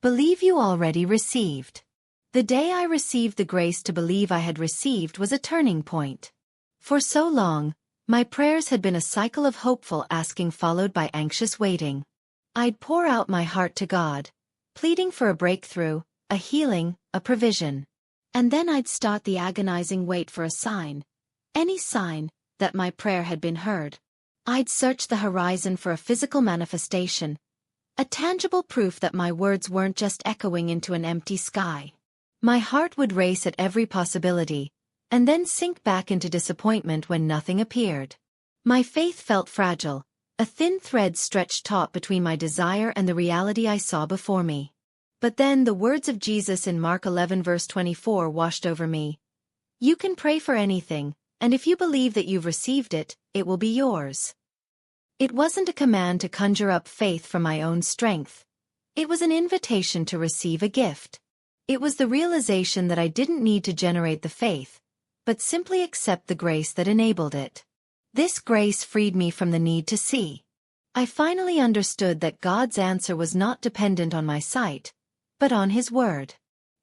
Believe you already received. The day I received the grace to believe I had received was a turning point. For so long, my prayers had been a cycle of hopeful asking followed by anxious waiting. I'd pour out my heart to God, pleading for a breakthrough, a healing, a provision. And then I'd start the agonizing wait for a sign, any sign, that my prayer had been heard. I'd search the horizon for a physical manifestation, a tangible proof that my words weren't just echoing into an empty sky. My heart would race at every possibility, and then sink back into disappointment when nothing appeared. My faith felt fragile, a thin thread stretched taut between my desire and the reality I saw before me. But then the words of Jesus in Mark 11 verse 24 washed over me. You can pray for anything, and if you believe that you've received it, it will be yours. It wasn't a command to conjure up faith from my own strength. It was an invitation to receive a gift. It was the realization that I didn't need to generate the faith, but simply accept the grace that enabled it. This grace freed me from the need to see. I finally understood that God's answer was not dependent on my sight, but on His Word.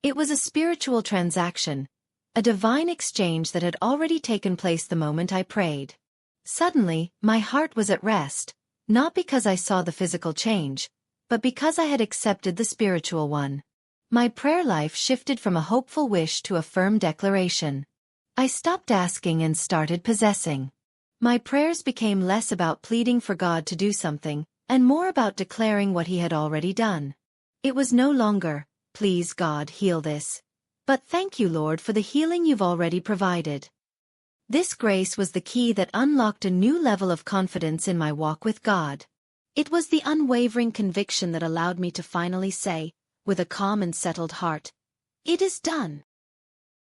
It was a spiritual transaction, a divine exchange that had already taken place the moment I prayed. Suddenly, my heart was at rest, not because I saw the physical change, but because I had accepted the spiritual one. My prayer life shifted from a hopeful wish to a firm declaration. I stopped asking and started possessing. My prayers became less about pleading for God to do something, and more about declaring what He had already done. It was no longer, "Please God, heal this," but "Thank you, Lord, for the healing you've already provided." This grace was the key that unlocked a new level of confidence in my walk with God. It was the unwavering conviction that allowed me to finally say, with a calm and settled heart, "It is done."